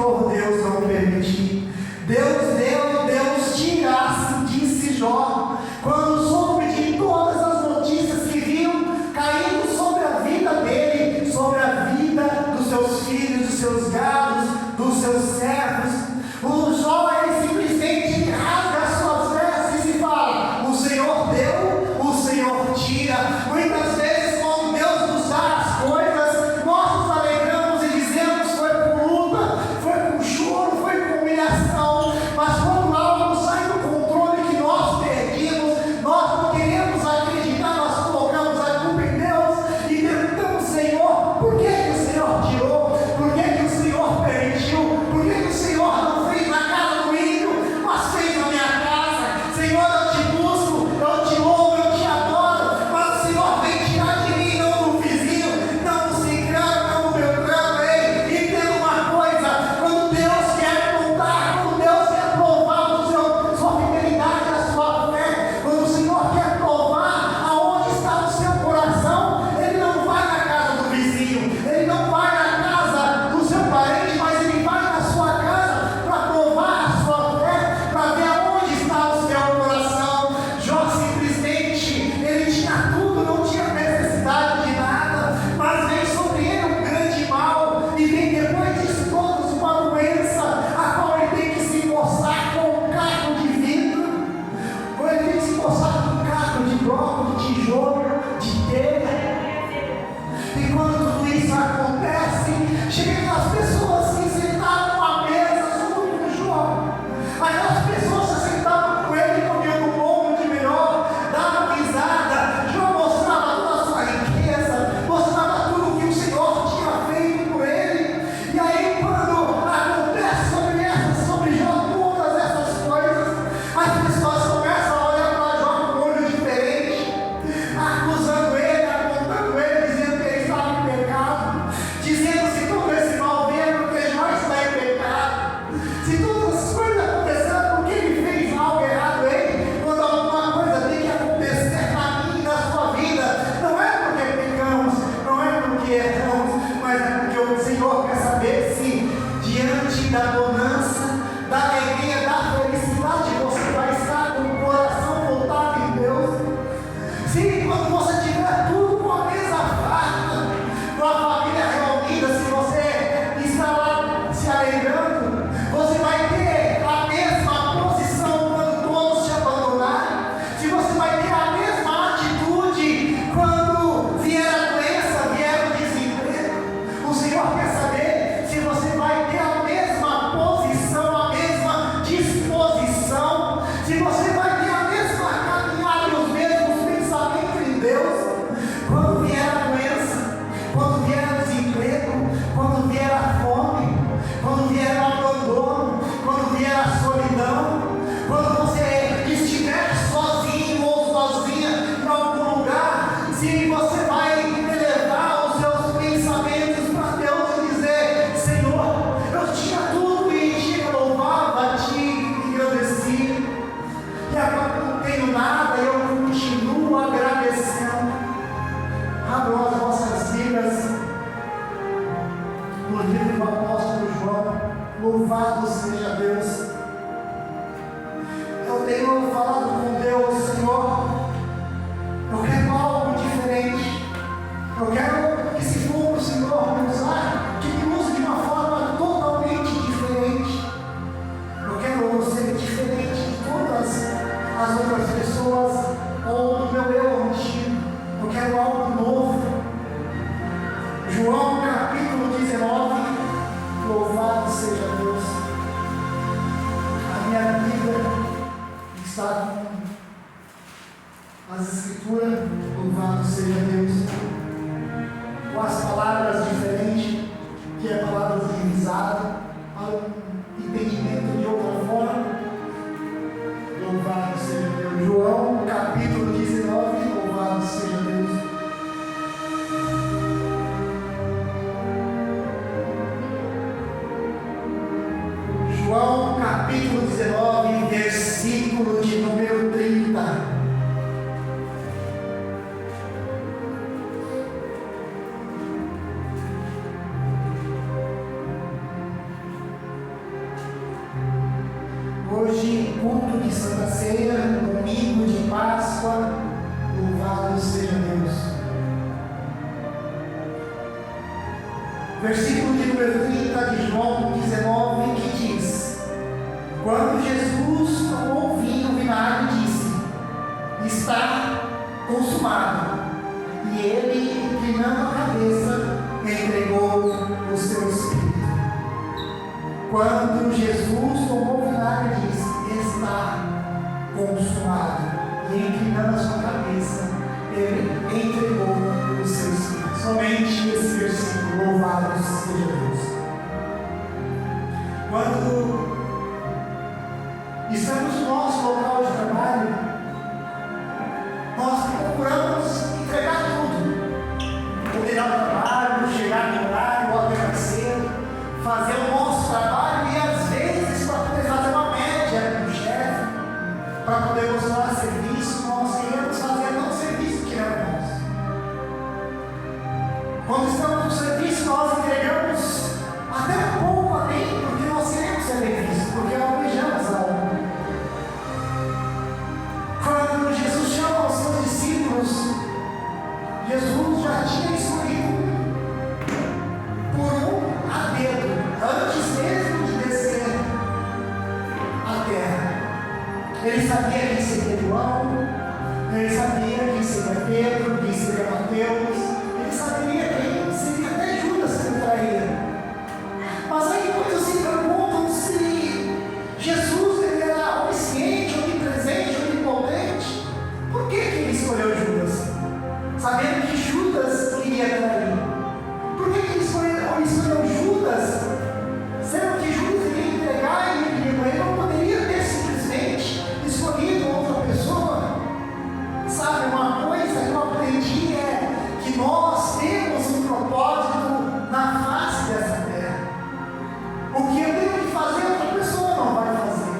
Senhor Deus não permitir. Deus deu, Deus tira, assim disse Jó, quando soube de todas as notícias que vinham caindo sobre a vida dele, sobre a vida dos seus filhos, dos seus gados, dos seus servos. O Jó, ele simplesmente rasga as suas vestes e fala: o Senhor deu, o Senhor tira. Muitas vezes, quando Deus nos dá as coisas, nós nos alegramos e dizemos: foi por luta, foi por choro, foi por humilhação. Mas quando algo sai do controle que nós perdemos, nós não queremos acreditar, nós colocamos a culpa em Deus e perguntamos: Senhor, por que o Senhor tirou? Por que o Senhor permitiu? Por que o Senhor não fez na casa do ímpio, mas fez na minha casa? Senhor, eu te busco, eu te louvo, eu te adoro, mas o Senhor vem tirar de mim, não do vizinho, não do ciclano, não do beltrano. Ei, entenda uma coisa: quando Deus quer contar, quando Deus quer provar sua fidelidade, a sua fé, quando o Senhor quer provar aonde está o seu coração, Ele não vai na casa do vizinho, Ele não vai na casa do seu parente, mas Ele vai na sua casa para provar a sua fé, para ver aonde está o seu coração. Jó simplesmente, ele tinha tudo, não tinha necessidade de nada, mas vem sobre ele um grande mal, e vem depois disso todos uma doença, a qual ele tem que se coçar com um caco de vidro, ou ele tem que se coçar com um caco de bloco, de tijolo, de telha. E quando tudo isso acontece, chega aquelas pessoas que sentavam à mesa junto com Jó. Aquelas pessoas que sentavam com ele, comiam do bom, de melhor, davam risada. Jó mostrava toda a sua riqueza, mostrava tudo o que o Senhor tinha feito por ele. E aí, quando acontece sobre Jó todas essas coisas, as pessoas começam a olhar para Jó com um olho diferente, acusando ele, apontando ele, dizendo que ele estava em pecado, dizendo: se todo esse mal veio porque Jó está em pecado, se todas essas coisas aconteceram porque ele fez algo errado. Ei, quando alguma coisa tem que acontecer na minha e na sua vida, não é porque pecamos, não é porque erramos, mas é porque o Senhor quer saber se diante da bonança, da alegria, da felicidade, você vai estar com o coração voltado em Deus. Sim, quando você tiver tudo com a mesa farta, com a família reunida, se você está lá se alegrando, você vai ter a mesma posição quando todos te abandonarem, se você vai ter a mesma atitude quando vier a doença, vier o desemprego. O Senhor quer saber se você vai ter a mesma posição, a mesma disposição, se você vai ter a mesma caminhada e os mesmos pensamentos em Deus. Quando vier a doença, quando vier o desemprego, quando vier a fome, quando vier o abandono, quando vier a solidão, quando você estiver sozinho ou sozinha em algum lugar, se você vai elevar os seus pensamentos para Deus e dizer: Senhor, eu tinha tudo e te louvava, te agradeci, e agora não tenho nada e eu continuo agradecendo. Abram as vossas Bíblias no livro do apóstolo João. Louvado seja Deus. Eu tenho falado com Deus: Senhor, eu quero algo diferente. Eu quero que, se for o Senhor me usar, que me use de uma forma totalmente diferente. Eu quero ser diferente de todas as outras pessoas ou do meu eu antigo. Eu quero algo novo. João capítulo 19. Louvado seja Deus. A minha Bíblia está com as Escrituras. Louvado seja Deus. Com as palavras diferentes, que é palavras de risada, para um entendimento de outra forma. Louvado seja Deus. João capítulo 19. Louvado seja Deus. João capítulo 19, versículo de número 30. Hoje, culto de Santa Ceia, domingo de Páscoa, louvado seja Deus. Versículo de número 30 de João 19, que diz: quando Jesus tomou o vinagre, disse: está consumado. E ele, inclinando a cabeça, entregou o seu espírito. Quando Jesus tomou o vinagre, disse: está consumado. E inclinando a sua cabeça, ele entregou o seu espírito. Somente esse versículo, louvado seja Deus. Quando estamos no nosso local de trabalho, nós procuramos entregar tudo. Terminar o trabalho, chegar no horário, ou até mais cedo, fazer o nosso trabalho e às vezes para poder fazer uma média com o chefe, para poder mostrar serviço, nós queremos fazer até um serviço que não é nosso. Quando estamos no serviço, nós entregamos até um pouco além, porque nós queremos ser bem vistos, porque almejamos a honra. Quando Jesus chama os seus discípulos, Jesus já tinha escolhido por um a dedo, antes mesmo de descer a terra. Ele sabia quem seria João, ele sabia quem seria Pedro, quem seria Mateus, ele sabia quem seria até Judas que o traía. Mas aí muitos se perguntam se Jesus ele era onisciente, onipresente, onipotente. Por que ele escolheu Judas? Sabendo que Judas iria trair. Por que ele escolheu Judas? Sendo que Judas iria entregar e ele não poderia ter simplesmente escolhido outra pessoa. Sabe, uma coisa que eu aprendi é que nós temos um propósito na face dessa terra. O que eu tenho que fazer, outra pessoa não vai fazer.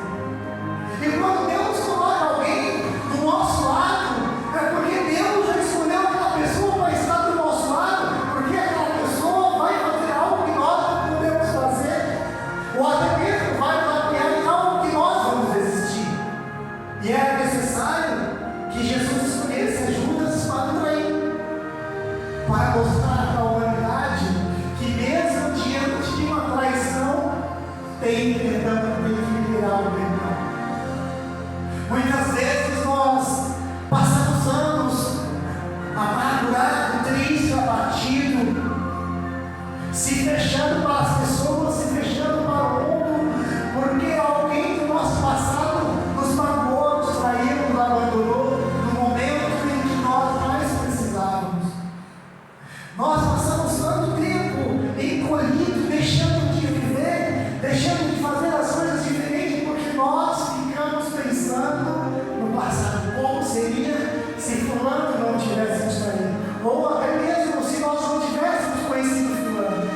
E quando Deus coloca alguém do nosso lado, é porque Deus já escolheu aquela pessoa para estar do nosso lado, porque aquela pessoa vai fazer algo que nós não podemos fazer, ou até mesmo vai bater em algo que nós vamos resistir. E era necessário que Jesus escolhesse Judas para trair, para mostrar para a humanidade que mesmo diante de uma traição, tem perdão, tem que liberar o perdão. Muitas vezes nós passamos anos amargurado, triste, abatido, se fechando para as pessoas, se fechando para o mundo, porque alguém do nosso passado nos magoou, nos traiu, nos abandonou no momento em que nós mais precisávamos. Nós passamos tanto tempo encolhido, deixando de viver, deixando de fazer as coisas diferentes, porque nós ficamos pensando no passado, como seria se fulano não tivesse nos traído, ou até mesmo se nós não tivéssemos conhecido fulano.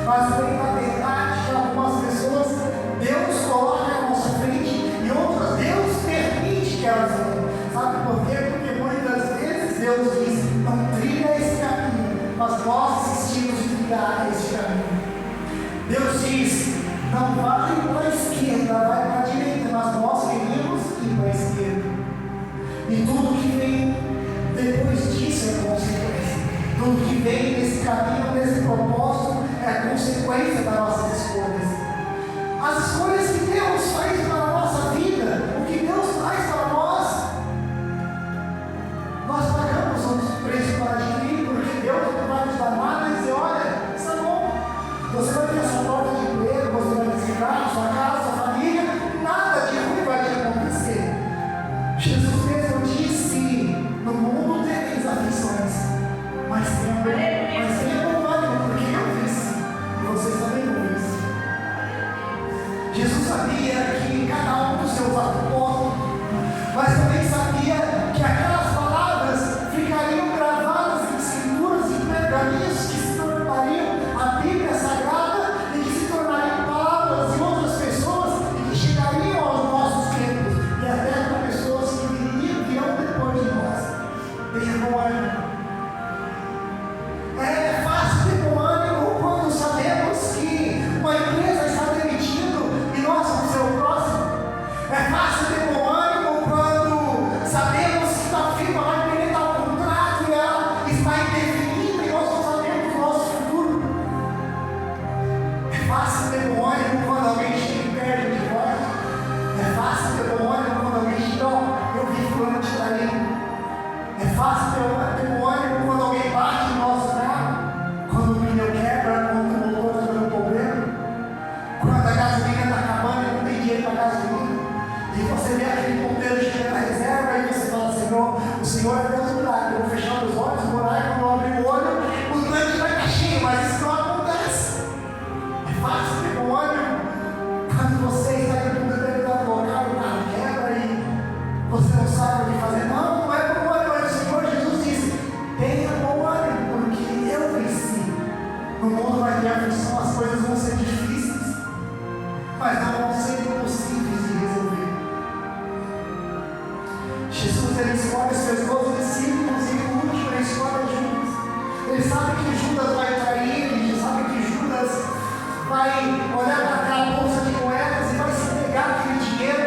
Mas bem, na verdade, algumas pessoas Deus coloca à nossa frente e outras Deus permite que elas venham. Sabe por quê? Porque muitas vezes Deus diz: não trilha esse caminho, mas nós insistimos em trilhar esse caminho. Deus diz: não vai para a esquerda, vai para a direita, mas nós queremos ir para a esquerda. E tudo que vem depois disso é consequência. Tudo que vem nesse caminho, nesse propósito, é consequência das nossas escolhas. As escolhas que Deus faz para a nossa vida, o que Deus traz para nós pagamos um preço para adquirir, porque Deus não vai nos dar nada e dizer: olha, está bom, você vai ter a sua porta de emprego, você vai ter seu carro, sua casa, sua família, nada de ruim vai te acontecer. Jesus mesmo disse: no mundo tereis aflições, mas tenha bom ânimo, porque eu venci, e vocês também vão vencer. Jesus sabia que cada um dos seus apóstolos, mas também sabia que aquelas palavras ficariam gravadas em escrituras e pergaminhos que se tornariam a Bíblia Sagrada e que se tornariam palavras de outras pessoas e que chegariam aos nossos tempos e até para pessoas que virão depois de nós. Tenha bom ânimo. É fácil ter bom ânimo quando sabemos que uma empresa está demitindo e nós vamos ser o próximo. fácil ter bom ânimo quando alguém chega e perde de volta. É fácil ter bom ânimo quando alguém chega, ó, eu vi fulano te traindo. É fácil ter bom ânimo quando alguém bate no nosso carro, quando o pneu quebra, quando o motor está dando problema, quando a gasolina está acabando e não tem dinheiro para gasolina, e você vê aquele ponteiro chegando na reserva e você fala, Senhor, o Senhor é Deus do milagre, eu vou fechar os olhos, vou orar e quando eu abrir o olho, o tanque vai estar cheio, mas isso não acontece. É fácil ter bom ânimo quando você está em um determinado local, o carro quebra e você não sabe o que fazer. Não é bom ânimo, mas o Senhor Jesus disse, tenha bom ânimo, porque eu venci. No mundo vai ter aflição, as coisas vão ser difíceis, mas não vão ser impossíveis de resolver. Jesus, ele escolhe os seus 12 discípulos e o último ele escolhe Judas. Ele sabe que Judas vai trair, ele sabe que Judas vai olhar para aquela bolsa de moedas e vai se pegar aquele dinheiro.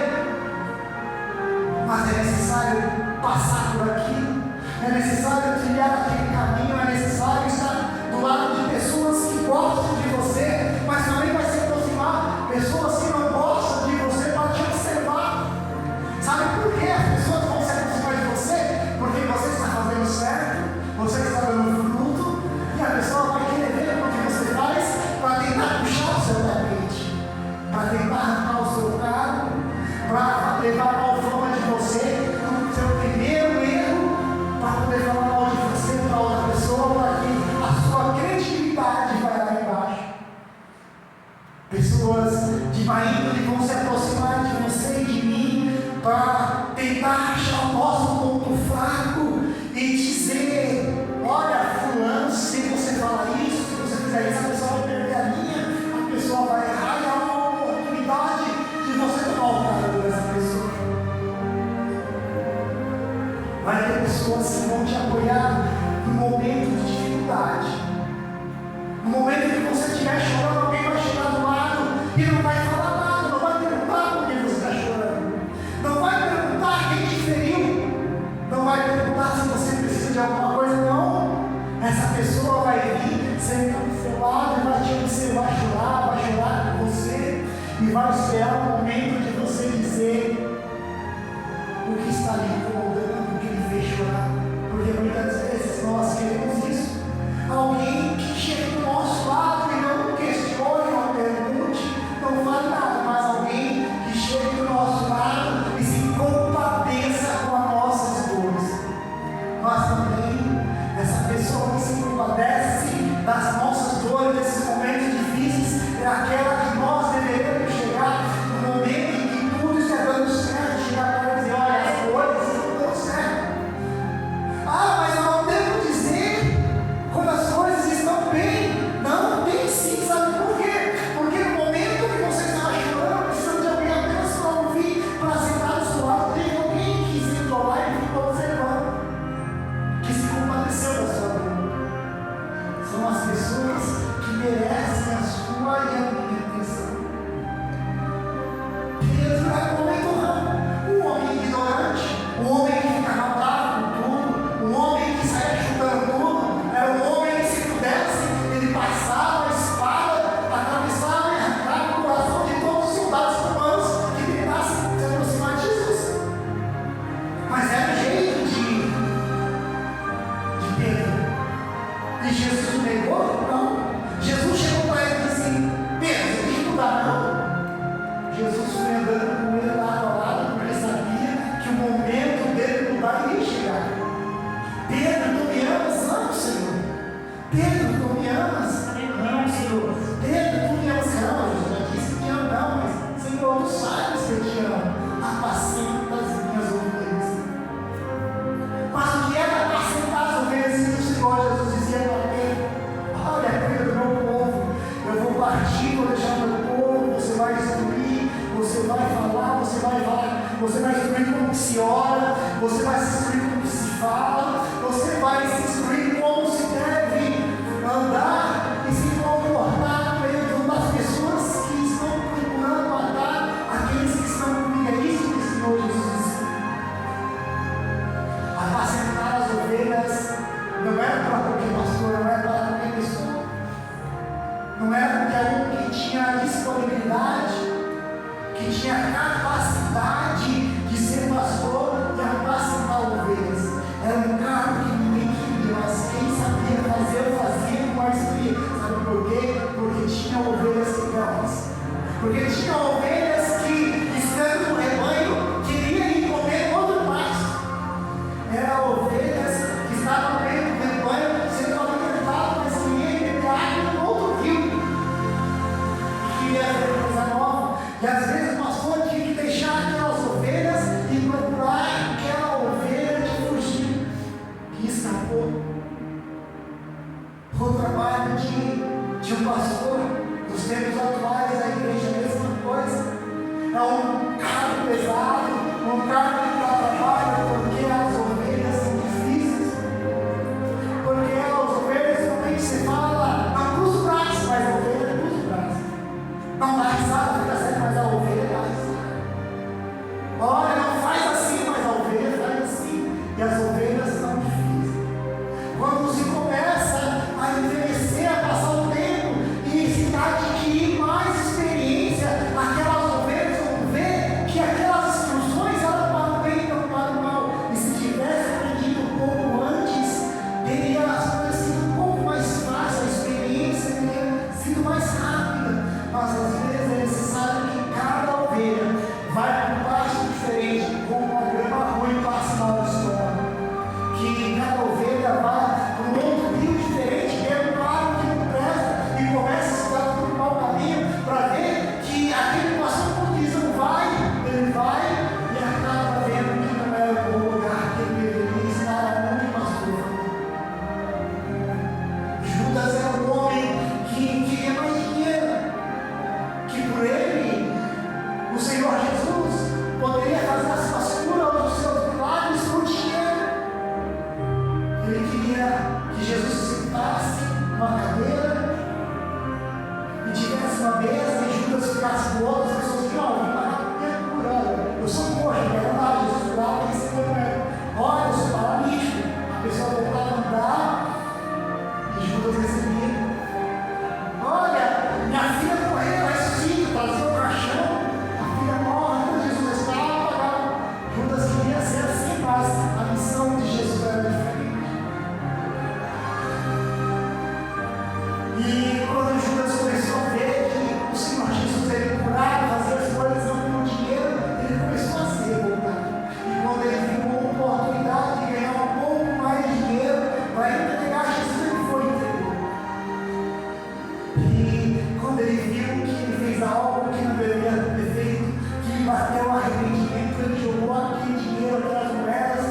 Mas é necessário passar por aquilo, é necessário trilhar aquele caminho, é necessário estar do lado de pessoas que gostam de você, mas também vai se aproximar pessoas que não gostam de você para te observar. Sabe por quê as pessoas vão se aproximar de você? Porque você está fazendo certo, você está dando fruto, e a pessoa vai querer ver o que você faz para tentar puxar o seu tapete, para tentar arrancar o seu carro, para levar mal fama de você, no seu primeiro erro, para poder falar mal de você para outra pessoa, para que a sua credibilidade vai lá embaixo. Pessoas de má índole vão se aproximar de você e de mim para tentar achar o nosso ponto fraco e dizer, olha fulano, se você falar isso, se você fizer isso, a pessoa vai perder a linha, a pessoa vai errar e há uma oportunidade de você tomar o cargo dessa pessoa. Vai ter pessoas que vão te apoiar no momento de dificuldade. No momento que você estiver chorando, alguém vai chegar do lado e não vai falar nada, não vai perguntar por que você está chorando, não vai perguntar quem te feriu, não vai perguntar se você precisa de alguma coisa, não. Essa pessoa vai vir, sentar do seu lado e vai te observar vai chorar com você e vai esperar o momento de você dizer o que está lhe incomodando, o que lhe fez chorar, porque muitas vezes nós queremos isso. Alguém que chega do nosso lado e não questione, não pergunte, não fale nada, mas alguém que chega do nosso lado e se compadeça com as nossas dores. Mas também, essa pessoa que se compadece das nossas dores, desses momentos difíceis, é aquela que nós deveremos chegar no momento em que tudo está dando certo, chegar para ela e dizer, olha, as coisas estão dando certo. Ah, mas eu não devo dizer quando as coisas estão bem. Não, tem sim, sabe por quê? Porque no momento que você estava chorando, precisando de alguém apenas para ouvir, para sentar do seu lado, tem alguém que se isolar e ficou observando, que se compadeceu da sua dor. São as pessoas que merecem a sua e a minha atenção. Pedro é um homem do ramo, um homem ignorante, um homem que ficava bravo com tudo, um homem que saía chutando tudo, era um homem que, se pudesse, ele passava a espada, atravessava e arrancava o coração de todos os soldados romanos que tentassem se aproximar de Jesus. Mas era o jeito de Pedro. E Jesus o negou? Não. Jesus chegou para ele e disse assim, Pedro, você tem que mudar, não? Jesus foi andando com ele lado a lado, porque sabia que o momento dele mudar iria chegar. Pedro, tu me amas? Não, Senhor. Pedro, tu me amas? Não, Senhor. Pedro, tu me amas? Não, eu já disse que te amo, não, mas Senhor, tu sabes que eu te amo. Apacenta as minhas ovelhas. Mas o que era apacentar as ovelhas? E o Senhor Jesus dizia para Pedro, olha, cuida do meu povo, eu vou partir, vou deixar meu povo, você vai instruir, você vai falar, você vai instruir como se ora, você vai se instruir como se fala, você vai se instruir como se deve andar e se comportar no meio das pessoas que estão procurando matar aqueles que estão comigo. É isso que o Senhor Jesus disse. Apacentar as ovelhas não era para qualquer pastor, não era para qualquer pessoa, não era porque alguém que tinha que tinha capacidade de ser pastor e apacentar ovelhas. Era um cargo que ninguém queria, mas quem sabia fazer, fazia com maestria. Sabe por quê? Porque tinha ovelhas fiéis. Porque tinha ovelhas que, estando no rebanho, queriam ir comer outro pasto. Eram ovelhas que estavam dentro do rebanho, sendo alimentadas, mas queriam beber água em outro rio. Queria ver coisa nova. E às vezes o pastor tinha que deixar aquelas ovelhas e procurar aquela ovelha que fugiu, que escapou. O trabalho de um pastor, nos tempos atuais da igreja, a mesma coisa. É um cargo pesado, um cargo que dá trabalho, porque as ovelhas são difíceis. Porque as ovelhas, como é que se fala, não cruza o braço, mas a ovelha cruza o braço. Não dá risada, fica certo, mas a ovelha dá risada. Olha, não faz assim, mas a ovelha faz assim. E as ovelhas são difíceis. Quando se começa a envelhecer, a passar o tempo e se adquirir mais experiência, aquelas ovelhas vão ver que aquelas instruções eram para o bem e não para o mal. E se tivesse aprendido um pouco antes, teria as coisas sido um pouco mais fácil, a experiência teria sido mais rápida. Mas às vezes é necessário que cada ovelha vai para um pasto diferente, como uma grama ruim passa mal no estômago. Que cada ovelha vai para um outro rio diferente, mesmo claro que não presta, e começa a estudar por um mau caminho, para ver que aquele pastor, quando diz não vai, ele vai e acaba vendo que não é o bom lugar que ele deveria estar a mão de pastor. Judas é um homem que queria mais dinheiro, que por ele o Senhor Jesus poderia fazer as suas curas, os seus milagres por dinheiro. Ele queria que Jesus se sentasse numa cadeira e tivesse uma mesa e Judas ficasse do outro. As pessoas diziam: olha, eu vim minha cura, eu sou coxa, não quero nada. Jesus curava e recebeu o médico. Olha, eu sou paralítico. A pessoa voltava a andar e Judas recebia. Olha, minha filha morreu, ressuscita, trazia o caixão, a filha morre, então Jesus estava apagado. Judas queria ser assim, mas a missão de Jesus era diferente. E quando Judas começou a ver que o Senhor Jesus ele curava, fazia as coisas não com dinheiro, ele começou a se revoltar. E quando ele viu uma oportunidade de ganhar um pouco mais de dinheiro para entregar Jesus, ele foi entregou. E quando ele viu que ele fez algo que não deveria ter feito, que lhe bateu o arrependimento, ele jogou aquele dinheiro, aquelas moedas,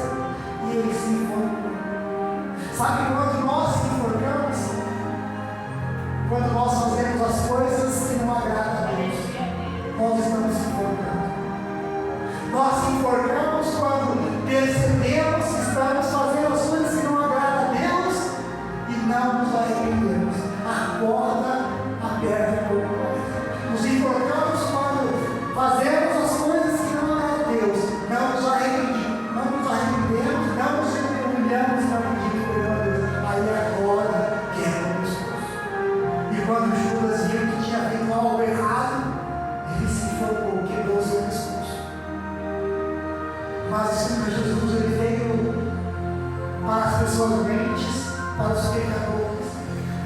e ele se enforcou. Sabe quando nós se enforcamos? Quando nós fazemos as coisas que não agradam a Deus, nós estamos se enforcando. Nós se enforcamos quando percebemos que estamos fazendo as coisas que não agradam a Deus e não nos arrependemos. A corda aperta por nós. Nos enforcamos quando fazemos as coisas que não agradam a Deus, não nos arrependemos, não nos humilhamos e não pedimos perdão a Deus. Aí a corda quebra o pescoço. E quando Judas viu que tinha feito algo errado, ele se enforcou, quebrou seu pescoço. Mas o Senhor Jesus ele veio para as pessoas doentes, para os pecadores.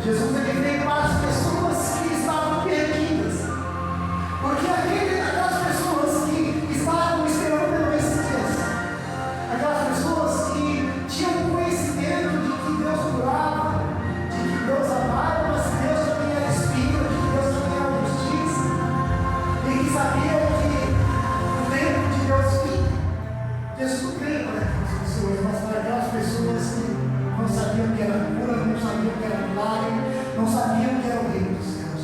Jesus ele veio para as pessoas que estavam perdidas. Porque aquelas pessoas que estavam esperando pelo Messias, aquelas pessoas que tinham conhecimento de que Deus curava, de que Deus amava, mas que Deus também era Espírito, que Deus também era justiça, e que sabiam que o tempo de Deus vinha. Jesus não veio para aquelas pessoas, mas para aquelas pessoas que não sabiam que era cura, não sabiam que era milagre, não sabiam que era o reino dos céus.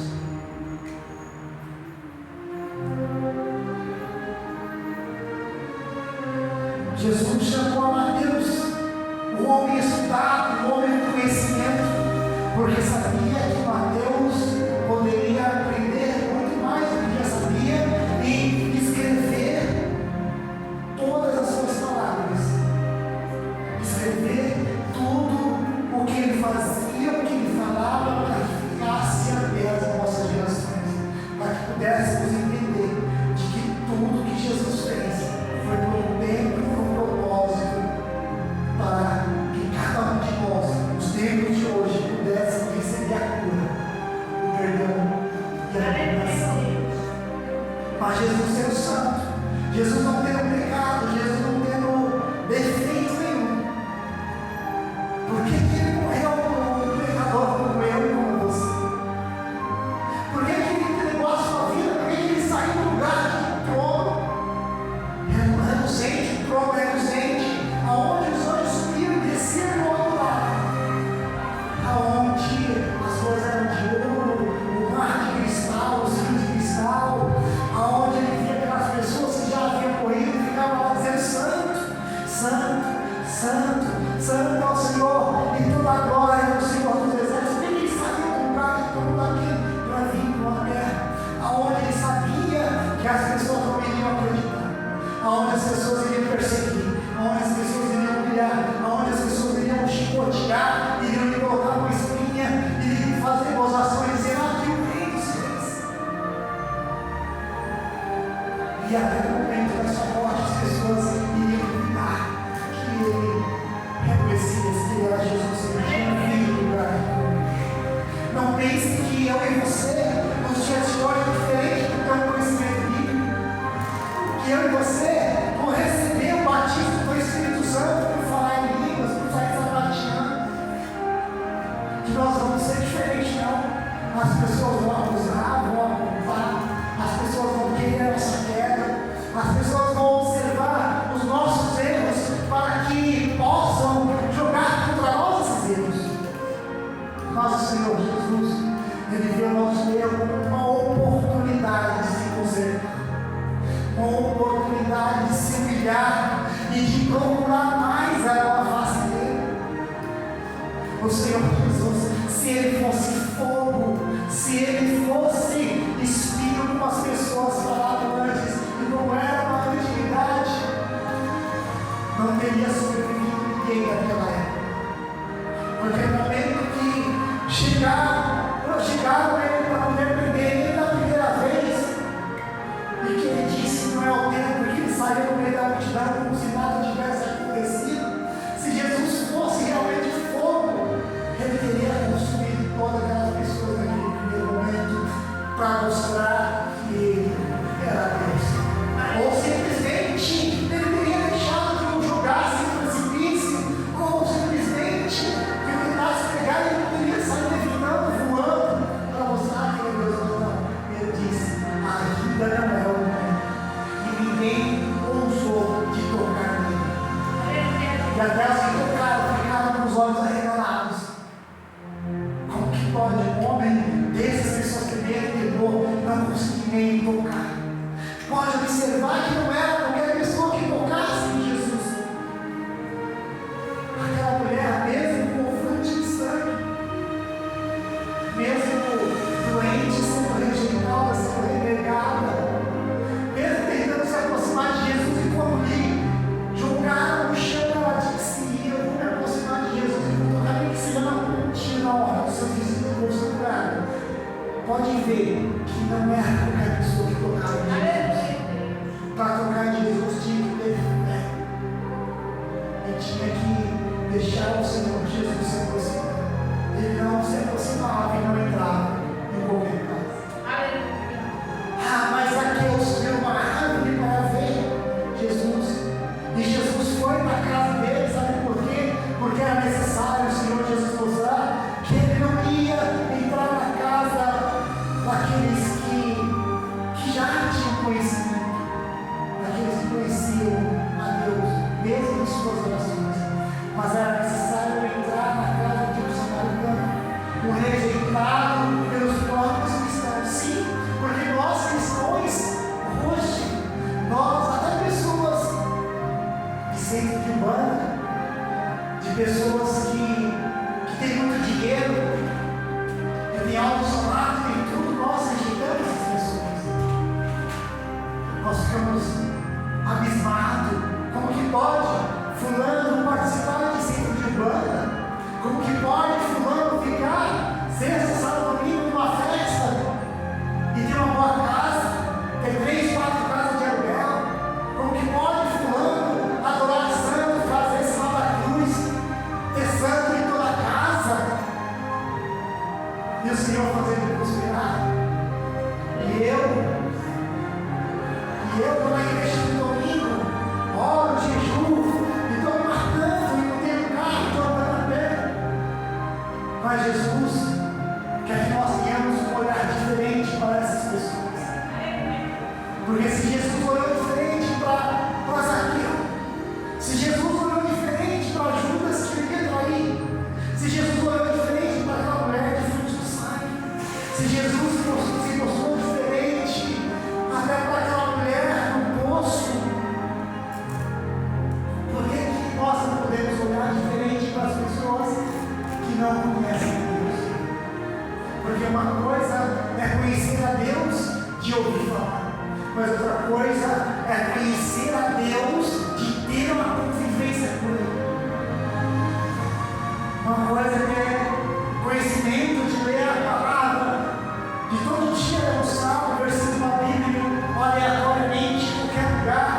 Jesus chamou a Mateus, o homem estudado, o homem com conhecimento, porque sabia que Mateus poderia aprender muito mais do que já sabia e escrever todas as suas palavras, escrever tudo o que ele fazia, o que ele falava, para que ficasse até as nossas gerações, para que pudéssemos entender de que Mas Jesus sendo santo, Jesus não tendo pecado, Jesus não tendo defeito nenhum. Por que ele morreu como um pecador, como eu e como você? Por que ele entregou a sua vida? Por que ele saiu do lugar de trono? Reluzente, trono reluzente, aonde os anjos subiram e desceram do outro lado, aonde as ruas eram de ouro, o mar de cristal, os rios de cristal, aonde ele via aquelas pessoas que já haviam morrido e ficavam lá dizendo: Santo, Santo, Santo, Santo é o Senhor, e toda a glória é do Senhor dos exércitos. Ele saiu do lugar de trono daquilo para vir para uma terra aonde ele sabia que as pessoas não iriam acreditar, aonde as pessoas iriam perseguir, aonde as pessoas iriam humilhar, aonde as pessoas iriam chicotear, iriam lhe colocar uma espinha, iriam fazer gozações e dizer: aqui o rei dos reis. E até o momento da sua morte as pessoas iriam duvidar que ele reconhecia que ele era Jesus, ele tinha vindo do lugar de trono. Não pense que eu e você nos dias de hoje é diferente do teu conhecimento bíblico, que eu e você vão receber o batismo do Espírito Santo por falar em línguas, por sair sabateando, que nós vamos ser diferentes, não. As pessoas vão abusar, vão apontar, as pessoas vão querer a nossa queda, as pessoas vão observar os nossos erros para que possam jogar contra nós esses erros. Mas o Senhor Jesus, Ele viu o nosso erro como uma oportunidade de se consertar, uma oportunidade de se humilhar e de procurar mais a face dele. O Senhor Jesus, se Ele fosse fogo, se Ele fosse espinho, como as pessoas falavam antes, e não era uma antiguidade, não teria sobrevivido ninguém naquela época. Porque no momento que chegaram ele para poder prender ele da primeira vez, e que ele disse: não é o tempo, que ele saiu no meio da multidão como se nada tivesse acontecido. Se Jesus fosse realmente fogo, ele teria consumido todas aquelas pessoas naquele primeiro momento para mostrar que ele era Deus. Ou simplesmente ele teria deixado que o jogasse no precipício, ou simplesmente que o tentasse pegar e ele poderia sair levitando, voando, para mostrar que ele é Deus. Não, ele disse: ainda não é o momento, e ninguém ousou de tocar nele. E até os que tocaram ficaram com os olhos arregalados. Como que pode um homem dessas pessoas que têm temor não conseguir nem tocar? Pode observar que não era qualquer pessoa que tocasse em Jesus. Aquela mulher, mesmo com fluxo de sangue, mesmo doente, sendo rejeitada, sendo renegada, mesmo tentando se aproximar de Jesus, e quando lhe jogaram no chão, ela disse: eu vou me aproximar de Jesus, eu vou tocar em cima na pontinha na hora do seu discípulo, vou segurar. Pode ver que não era qualquer pessoa que tocava em Jesus. Para tocar em Jesus tinha que ter fé, e tinha que deixar o Senhor Jesus se aproximar. Ele não se aproximava e não entrava em qualquer casa. Mas Zaqueu subiu uma árvore para ver Jesus, e Jesus foi para a casa dele. Sabe por quê? Porque era necessário o Senhor Jesus mostrar que ele não ia entrar na casa daqueles que já tinham conhecimento, daqueles que conheciam a Deus, mesmo em suas orações, mas era necessário entrar na casa de um samaritano, um rejeitado pelos próprios cristãos. Sim, porque nós cristãos, hoje, nós, até pessoas de centro de Umbanda, de pessoas que têm muito dinheiro, que têm alto salário, tem tudo, nós rejeitamos essas pessoas. Nós ficamos abismados. Como que pode fulano participar de centro de Umbanda? Como que pode fulano ficar sexta, sábado, domingo numa festa e ter uma boa casa, ter 3, 4 casas de aluguel? Como que pode fulano adorar santo, fazer sinal da cruz, ter santo em toda a casa, e o Senhor fazer ele prosperar? E eu Eu vou na igreja no domingo, oro, jejuo, e estou matando, e não tenho carro, estou andando a pé. Mas Jesus quer que nós tenhamos um olhar diferente para essas pessoas. Porque se Jesus olhou diferente para Zaqueu, se Jesus olhou diferente para Judas que queria trair, se Jesus olhou diferente para aquela mulher de frutos do sangue, se Jesus se mostrou diferente até para aquela mulher no poço, por que nós não podemos olhar diferente para as pessoas que não conhecem Deus? Porque uma coisa é conhecer a Deus de ouvir falar, mas outra coisa é conhecer a Deus de ter uma convivência com Ele. Uma coisa é conhecimento de ler a palavra, de todo dia ler um salmo, versículo da Bíblia, aleatoriamente em qualquer lugar,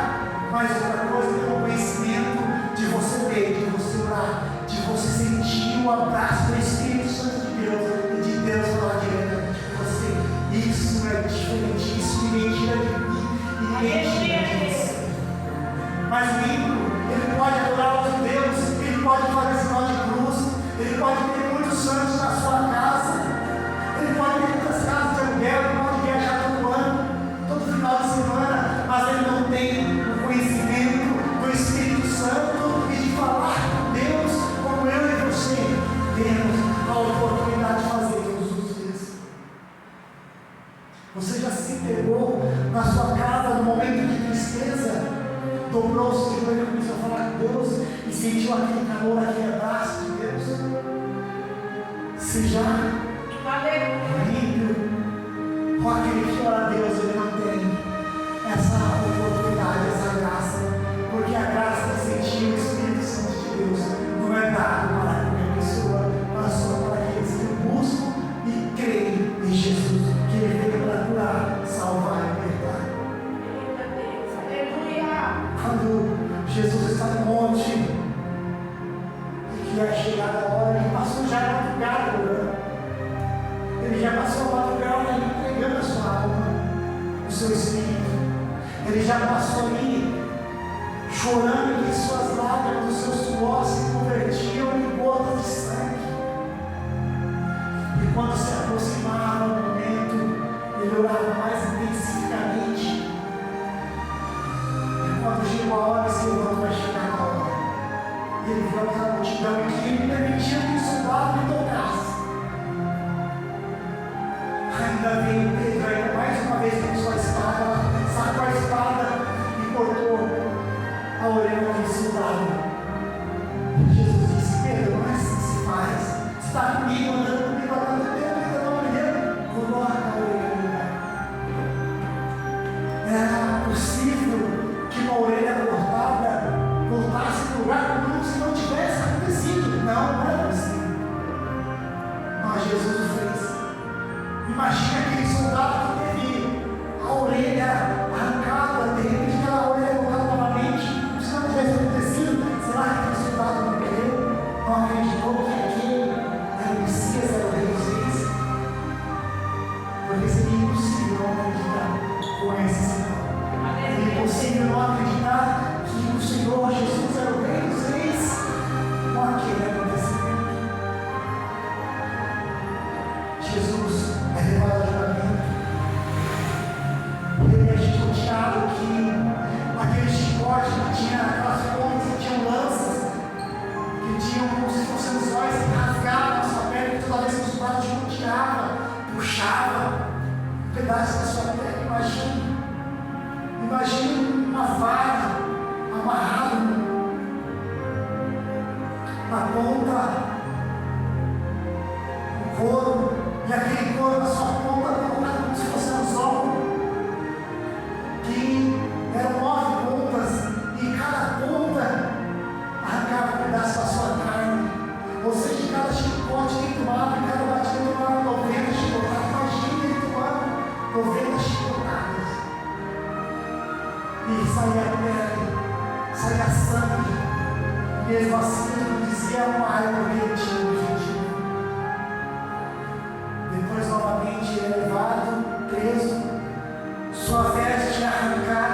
mas outra coisa é o conhecimento de você ler, de você orar, de você sentir o abraço do Espírito Santo de Deus e de Deus falar diretamente com você. Isso é diferente, isso ninguém tira de mim e ninguém tira de você. Mas o ímpio, ele pode adorar outro Deus, ele pode fazer sinal de cruz, ele pode ter muitos santos na sua casa, ele pode ter muitas casas de aluguel, ele pode viajar todo ano, todo final de semana, mas ele não tem o conhecimento do Espírito Santo e de falar com Deus como eu e você temos a oportunidade de fazer todos os dias. Você já se pegou na sua casa no momento de tristeza, dobrou-se de joelho e começou a falar com Deus e sentiu aquele calor, aquele abraço de Deus? Se já ímpio, ou aquele que ora a Deus, ele não tem essa oportunidade, essa graça, porque a graça de sentir o Espírito Santo de Deus não é dado para qualquer pessoa, mas só para aqueles que buscam e creem em Jesus, que Ele veio para curar, salvar e libertar. Quando Jesus está no monte e que é chegada a hora, Ele passou já a madrugada orando. Ele já passou a madrugada entregando a sua alma, o seu espírito. Ele já passou ali chorando que suas lágrimas, o seu suor se convertiam em gotas de sangue. E quando se aproximava o momento, ele orava mais intensivamente. Quando chegou a hora, esse irmão vai chegar na hora. E ele viu aquela multidão e ele permitiu que o soldado lhe tocasse. Ainda veio Pedro, ainda mais uma vez com sua espada, sacou a espada e cortou a orelha do soldado. Jesus disse: Pedro, não é assim que se faz. Você está comigo, andando comigo há tanto tempo, ainda não orelha, coloca a orelha no lugar. Era possível que uma orelha cortada voltasse para o lugar como se não tivesse acontecido. Não era possível. Mas Jesus o fez. Imagina aquele soldado que teve a orelha arrancada, de repente aquela orelha colocada novamente, como se não tivesse acontecido. Será que aquele soldado não creu? Não acreditou que aquele era o Messias, era o Rei dos Reis? Porque seria impossível não acreditar com esse sinal. É impossível não acreditar que o Senhor Jesus era o Rei dos Reis com aquele acontecimento. Jesus é levado a julgamento. Ele é chicoteado que aquele chicote que tinha aquelas pontas, que tinham lanças, que tinham como se fossem anzóis que rasgavam a sua pele, que toda vez que o soldado chicoteava, puxava um pedaço da sua pele. Imagine uma vara amarrada na ponta do couro, e aquele couro na sua ponta colocado como se fosse um anzol, que eram 9 pontas, e cada ponta arrancava um pedaço da sua carne. Ou seja, cada chicote que tomava, e cada batida tomava 90 chicotadas. Imagina ele tomando 90 chicotadas. E saía pele, saía sangue, mesmo assim ele não dizia mais porque ele tinha um objetivo. Depois novamente ele é levado, preso, sua veste é arrancada.